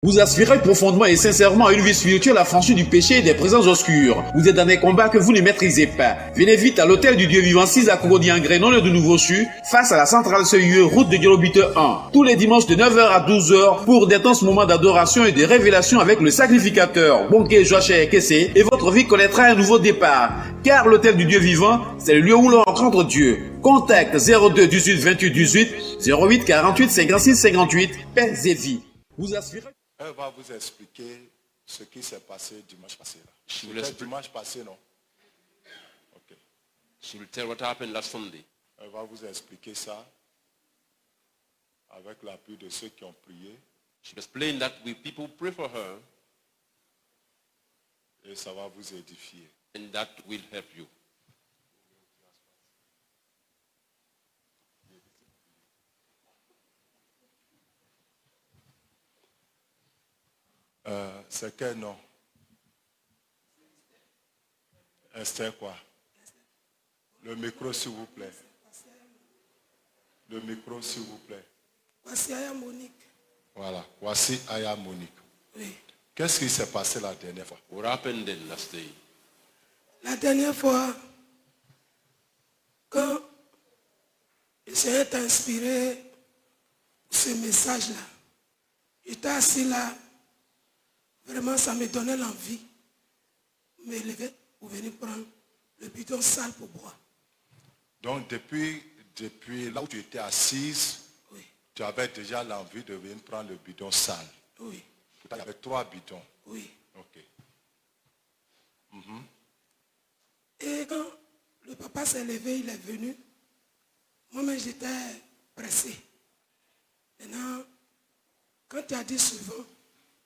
Vous aspirez profondément et sincèrement à une vie spirituelle affranchie du péché et des présences obscures. Vous êtes dans des combats que vous ne maîtrisez pas. Venez vite à l'hôtel du Dieu vivant 6 à Cogodi-Angré, non loin de Nouveau-Chu, face à la centrale CIE, route de Diolobite 1. Tous les dimanches de 9h à 12h pour d'intenses moments d'adoration et de révélation avec le sacrificateur, Bonke Joachim Kessé, et votre vie connaîtra un nouveau départ. Car l'hôtel du Dieu vivant, c'est le lieu où l'on rencontre Dieu. Contact 02 18 28 18 08 48 56 58, paix et vie. Vous aspirez... Elle va vous expliquer ce qui s'est passé dimanche passé. C'était dimanche passé, non? Ok. She will tell what happened last Sunday. Elle va vous expliquer ça avec l'appui de ceux qui ont prié. She explained that people pray for her. Et ça va vous édifier. And that will help you. C'est quel nom? Esther quoi? Le micro s'il vous plaît. Le micro s'il vous plaît. Voici Aya Monique. Voilà, voici Aya Monique. Oui. Qu'est-ce qui s'est passé la dernière fois? What happened then last day? La dernière fois, quand j'ai été inspiré ce message-là, j'étais assis là. Vraiment, ça me donnait l'envie de me lever pour venir prendre le bidon sale pour boire. Donc, depuis là où tu étais assise, oui, tu avais déjà l'envie de venir prendre le bidon sale. Oui. Il y avait 3 bidons. Oui. Ok. Et quand le papa s'est levé, il est venu. Moi-même, j'étais pressé. Maintenant, quand tu as dit souvent,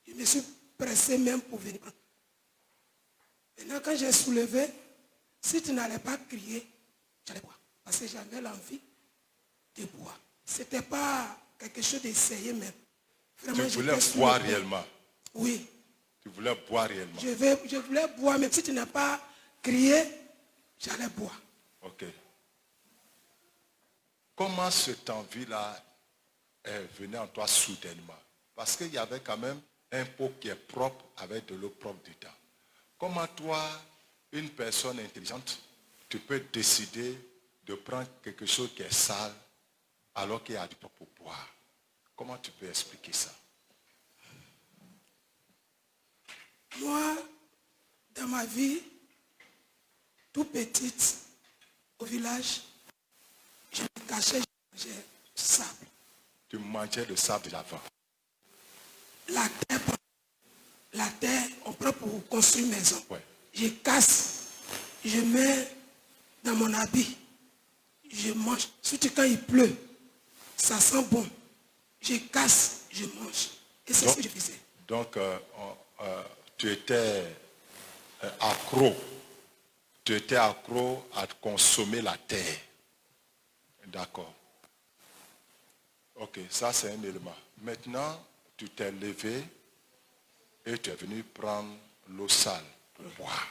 je me suis pressé même pour venir. Maintenant, quand j'ai soulevé, si tu n'allais pas crier, j'allais boire. Parce que j'avais l'envie de boire. Ce n'était pas quelque chose d'essayé même. Vraiment, tu voulais boire réellement? Oui. Tu voulais boire réellement? Je voulais boire, même si tu n'as pas crié, j'allais boire. Ok. Comment cette envie-là est venue en toi soudainement? Parce qu'il y avait quand même un pot qui est propre avec de l'eau propre dedans. Comment toi, une personne intelligente, tu peux décider de prendre quelque chose qui est sale alors qu'il y a du pot pour boire? Comment tu peux expliquer ça? Moi, dans ma vie, tout petite, au village, je me cachais, je mangeais du sable. Tu mangeais le sable de l'avant. La terre, on prend pour construire une maison. Ouais. Je casse, je mets dans mon habit, je mange. Surtout quand il pleut, ça sent bon. Je casse, je mange. Et c'est ce que je faisais. Donc, tu étais accro. Tu étais accro à consommer la terre. D'accord. Ok, ça c'est un élément. Maintenant, tu t'es levé et tu es venu prendre l'eau sale pour boire.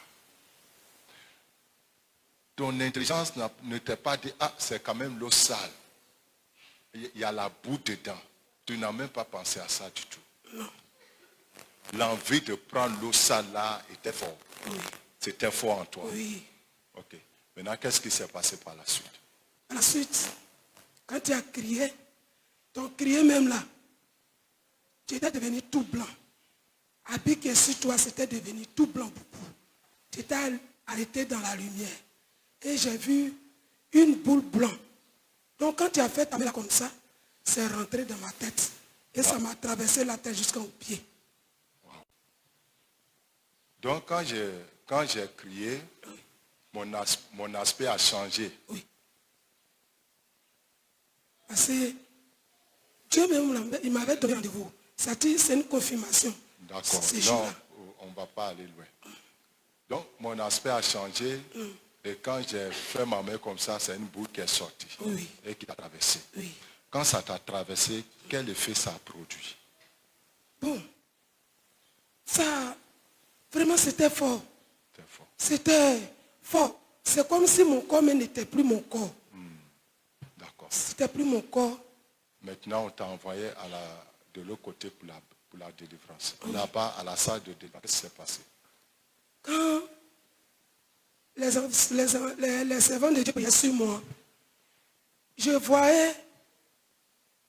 Ton intelligence ne t'a pas dit, ah, c'est quand même l'eau sale. Il y a la boue dedans. Tu n'as même pas pensé à ça du tout. Non. L'envie de prendre l'eau sale là était fort. Oui. C'était fort en toi. Oui. Ok. Maintenant, qu'est-ce qui s'est passé par la suite? Par la suite, quand tu as crié, ton crié même là, tu étais devenu tout blanc. Habit qui est sur toi, c'était devenu tout blanc. Tu étais arrêté dans la lumière. Et j'ai vu une boule blanche. Donc quand tu as fait ta main là comme ça, c'est rentré dans ma tête. Et ça m'a traversé la tête jusqu'au pied. Wow. Donc quand j'ai crié, oui, mon aspect a changé. Oui. Parce que Dieu même, il m'avait donné rendez-vous. C'est une confirmation. D'accord. Non, on ne va pas aller loin. Donc, mon aspect a changé. Et quand j'ai fait ma main comme ça, c'est une boule qui est sortie. Oui. Et qui t'a traversé. Oui. Quand ça t'a traversé, quel effet ça a produit? Bon. Ça, vraiment, c'était fort. C'était fort. C'était fort. C'est comme si mon corps n'était plus mon corps. D'accord. C'était plus mon corps. Maintenant, on t'a envoyé de l'autre côté pour la délivrance. Là-bas, à la salle de délivrance, qu'est-ce qui s'est passé? Quand les servants de Dieu priaient sur moi, je voyais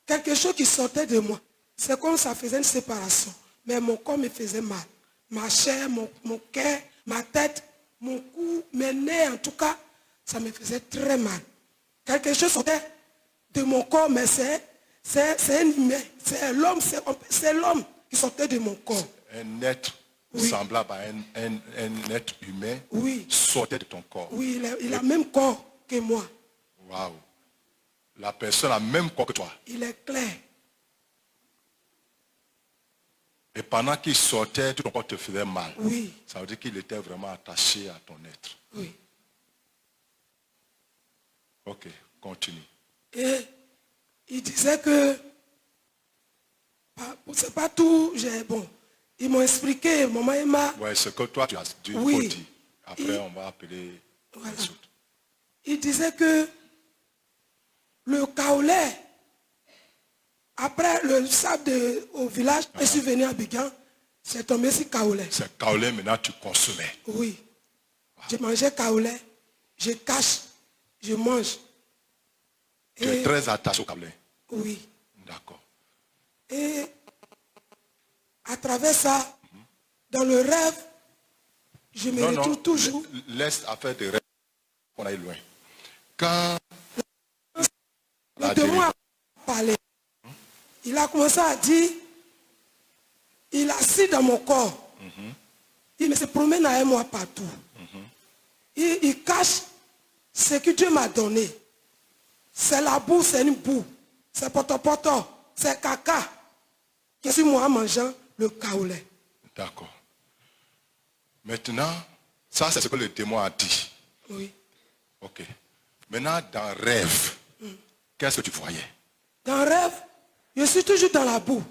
quelque chose qui sortait de moi. C'est comme ça faisait une séparation. Mais mon corps me faisait mal. Ma chair, mon cœur, ma tête, mon cou, mes nez, en tout cas, ça me faisait très mal. Quelque chose sortait de mon corps, mais c'est un humain. C'est l'homme qui sortait de mon corps. Un être semblable à un être humain sortait de ton corps. Oui, il a le même corps que moi. Waouh. La personne a le même corps que toi. Il est clair. Et pendant qu'il sortait, tout ton corps te faisait mal. Oui. Ça veut dire qu'il était vraiment attaché à ton être. Oui. Ok, continue. Et il disait que, c'est pas tout, bon, ils m'ont expliqué, maman Emma. Ouais, ce que toi tu as dit, Oui. faut dire. Après, on va appeler les autres. Il disait que le kaolais, après le sable au village, je suis venu à Bigan, c'est tombé sur kaolais. C'est kaolais maintenant tu consommais. Oui. Je mangeais kaolais, je cache, je mange. Tu es très attaché au kaolais. Oui. D'accord. Et à travers ça, dans le rêve, je me retrouve toujours. Laisse affaire de rêve, on aille loin. Quand le démon a parlé, il a commencé à dire, il a assis dans mon corps. Il se promène avec moi partout. Il cache ce que Dieu m'a donné. C'est la boue, c'est une boue. C'est poto-poto, c'est caca. Que suis moi en mangeant le kaolais. D'accord. Maintenant, ça c'est ce que le démon a dit. Oui. Ok. Maintenant, dans rêve, qu'est-ce que tu voyais? Dans rêve, je suis toujours dans la boue.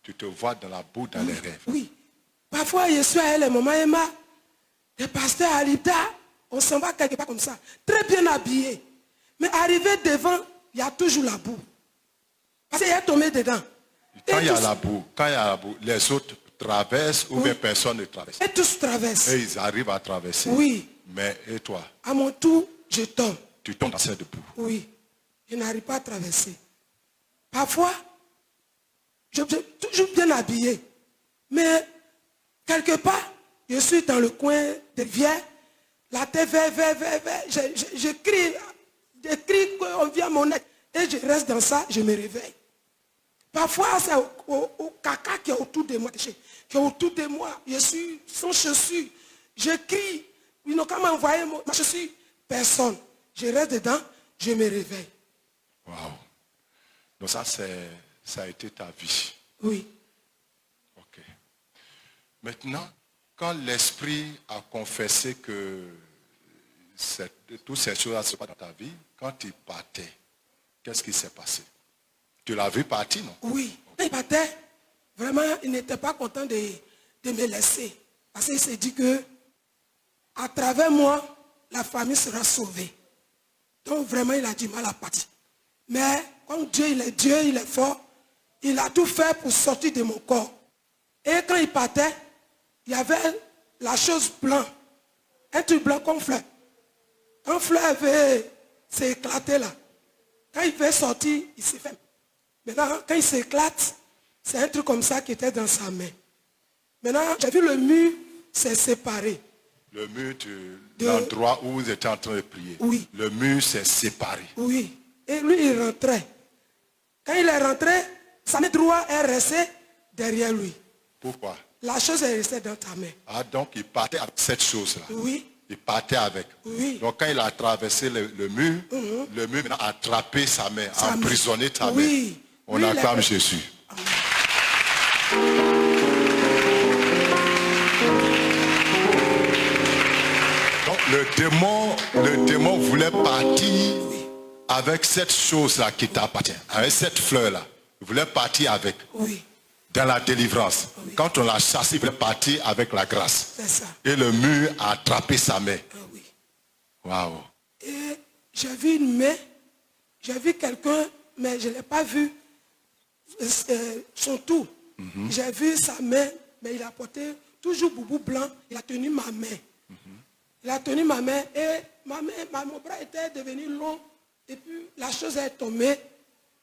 Tu te vois dans la boue dans les rêves. Oui. Parfois, je suis avec les mamans Emma, les pasteurs à Alida, on s'en va quelque part comme ça, très bien habillés. Mais arrivé devant, il y a toujours la boue. Parce qu'il est tombé dedans. Quand il y a la boue, les autres traversent ou bien personne ne traverse. Et tous traversent. Et ils arrivent à traverser. Oui. Mais et toi? À mon tour, je tombe. Tu tombes dans cette boue. Oui. Je n'arrive pas à traverser. Parfois, je suis toujours bien habillé. Mais quelque part, je suis dans le coin des rivières. La tête vert. Je crie qu'on vient à mon aide. Et je reste dans ça, je me réveille. Parfois, c'est au caca qui est autour de moi. Qui est autour de moi. Je suis sans chaussures. Je crie. Ils n'ont qu'à m'envoyer ma chaussure. Personne. Je reste dedans, je me réveille. Waouh. Donc ça a été ta vie. Oui. Ok. Maintenant, quand l'esprit a confessé que toutes ces choses-là se passent dans ta vie, quand il partait, qu'est-ce qui s'est passé? Tu l'as vu partir, non? Oui. Quand il partait, vraiment, il n'était pas content de me laisser. Parce qu'il s'est dit que, à travers moi, la famille sera sauvée. Donc vraiment, il a du mal à partir. Mais comme Dieu, il est fort, il a tout fait pour sortir de mon corps. Et quand il partait, il y avait la chose blanche. Un truc blanc comme fleur. Quand fleur veut s'éclater là, quand il veut sortir, il se ferme. Maintenant, quand il s'éclate, c'est un truc comme ça qui était dans sa main. Maintenant, j'ai vu le mur s'est séparé. Le mur, l'endroit où vous étiez en train de prier. Oui. Le mur s'est séparé. Oui. Et lui, il rentrait. Quand il est rentré, sa main droite est restée derrière lui. Pourquoi? La chose est restée dans ta main. Ah, donc il partait avec cette chose-là. Oui. Il partait avec. Oui. Donc quand il a traversé le mur, le mur maintenant a attrapé sa main, a emprisonné ta main. Oui. On acclame Jésus. Donc le démon voulait partir avec cette chose-là qui t'appartient, avec cette fleur-là. Il voulait partir avec. Oui. Dans la délivrance. Oui. Quand on l'a chassé, il voulait partir avec la grâce. C'est ça. Et le mur a attrapé sa main. Ah oui. Waouh. Et j'ai vu une main, j'ai vu quelqu'un, mais je ne l'ai pas vu son tour. J'ai vu sa main, mais il a porté toujours boubou blanc. Il a tenu ma main. Il a tenu ma main et mon bras était devenu long. Et puis la chose est tombée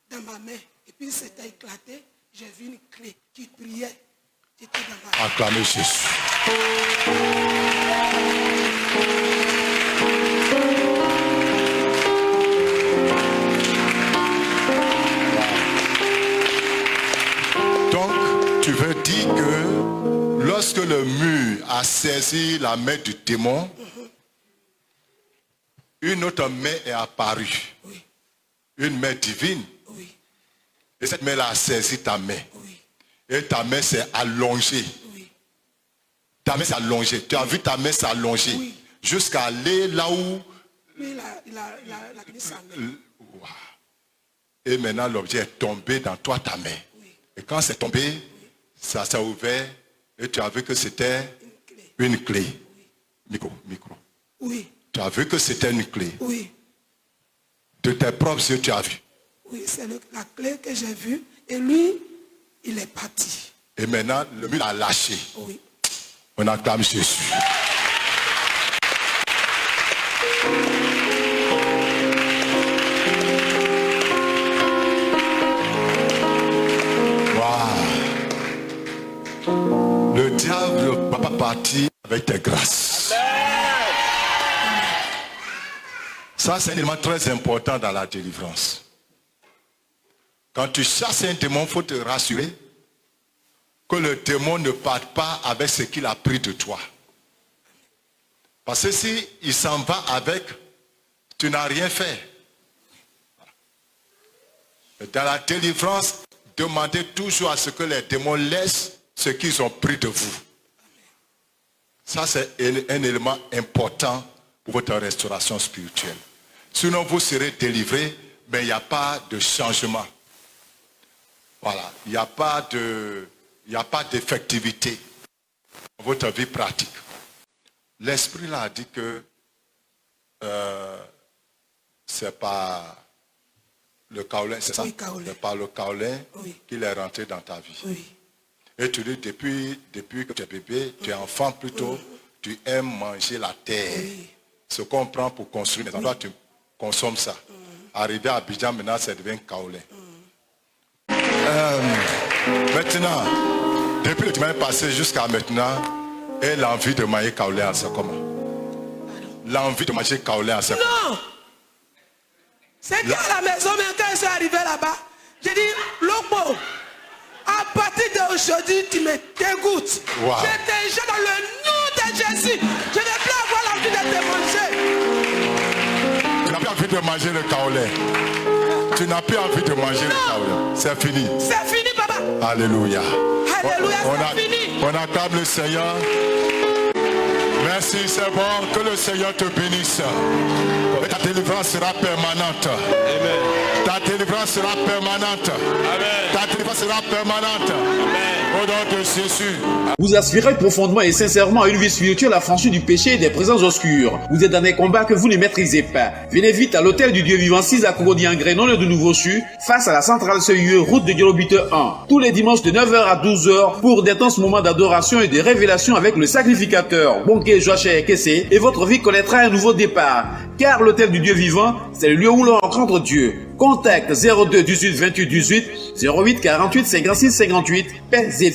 dans ma main. Et puis c'était éclaté. J'ai vu une clé qui priait. Qui était dans ma main. Acclamez Jésus. Donc, tu veux dire que lorsque le mur a saisi la main du démon, une autre main est apparue. Oui, Une main divine. oui, Et cette main-là a saisi ta main. oui, Et ta main s'est allongée. oui. Ta main s'est allongée. Tu as vu ta main s'allonger. Oui. Jusqu'à aller là où... Puis il a tenu sa main. Wow. Et maintenant, l'objet est tombé dans toi, ta main. Oui. Et quand c'est tombé, ça s'est ouvert et tu as vu que c'était Une clé. une clé. Micro. Oui, Tu as vu que c'était une clé. oui, De tes propres yeux, tu as vu. oui. C'est la clé que j'ai vue. Et lui, il est parti. Et maintenant, le mur a lâché. Oui. On acclame Jésus. Wow. Le diable ne va pas partir avec tes grâces. Ça, c'est un élément très important dans la délivrance. Quand tu chasses un démon, il faut te rassurer que le démon ne parte pas avec ce qu'il a pris de toi. Parce que si il s'en va avec, tu n'as rien fait. Dans la délivrance, demandez toujours à ce que les démons laissent ce qu'ils ont pris de vous. Ça, c'est un élément important pour votre restauration spirituelle. Sinon, vous serez délivrés, mais il n'y a pas de changement. Voilà, il n'y a pas d'effectivité dans votre vie pratique. L'Esprit là a dit que c'est pas le kaolin, c'est ça? Oui, kaolin. C'est pas le kaolin Oui. qu'il est rentré dans ta vie. Oui. Et tu dis, depuis que tu es bébé, tu es enfant plutôt, tu aimes manger la terre. Oui. Ce qu'on prend pour construire des endroits, tu consommes ça. Arrivé à Abidjan, maintenant, ça devient kaolin. Maintenant, depuis le dimanche passé jusqu'à maintenant, et l'envie de manger kaolin, c'est comment? L'envie de manger kaolin, c'est comment? Non! C'est qu'à la maison, mais quand je suis arrivé là-bas, j'ai dit, Lobo, à partir d'aujourd'hui, tu me dégoûtes. Wow. Je te jette dans le nom de Jésus. Je ne veux plus avoir l'envie de te manger. Tu n'as plus envie de manger le kaolin. Tu n'as plus envie de manger le kaolin. C'est fini. C'est fini, papa. Alléluia. Alléluia, c'est fini. On acclame le Seigneur. Merci, c'est bon. Que le Seigneur te bénisse. Et ta délivrance sera permanente. Amen. Ta délivrance sera permanente. Amen. Ta délivrance sera permanente. Amen. Au nom de Jésus. Vous aspirez profondément et sincèrement à une vie spirituelle affranchie du péché et des présences obscures. Vous êtes dans des combats que vous ne maîtrisez pas. Venez vite à l'hôtel du Dieu vivant 6 à Cogody-en-Grès, non loin de Nouveau-Su, face à la centrale CIE, route de Diolobite 1. Tous les dimanches de 9h à 12h pour d'intenses moments d'adoration et de révélation avec le sacrificateur, Bonke Joachim Kessé, et votre vie connaîtra un nouveau départ. Car l'hôtel du Dieu vivant, c'est le lieu où l'on rencontre Dieu. Contact 02 18 28 18 08 48 56 58, paix et vie.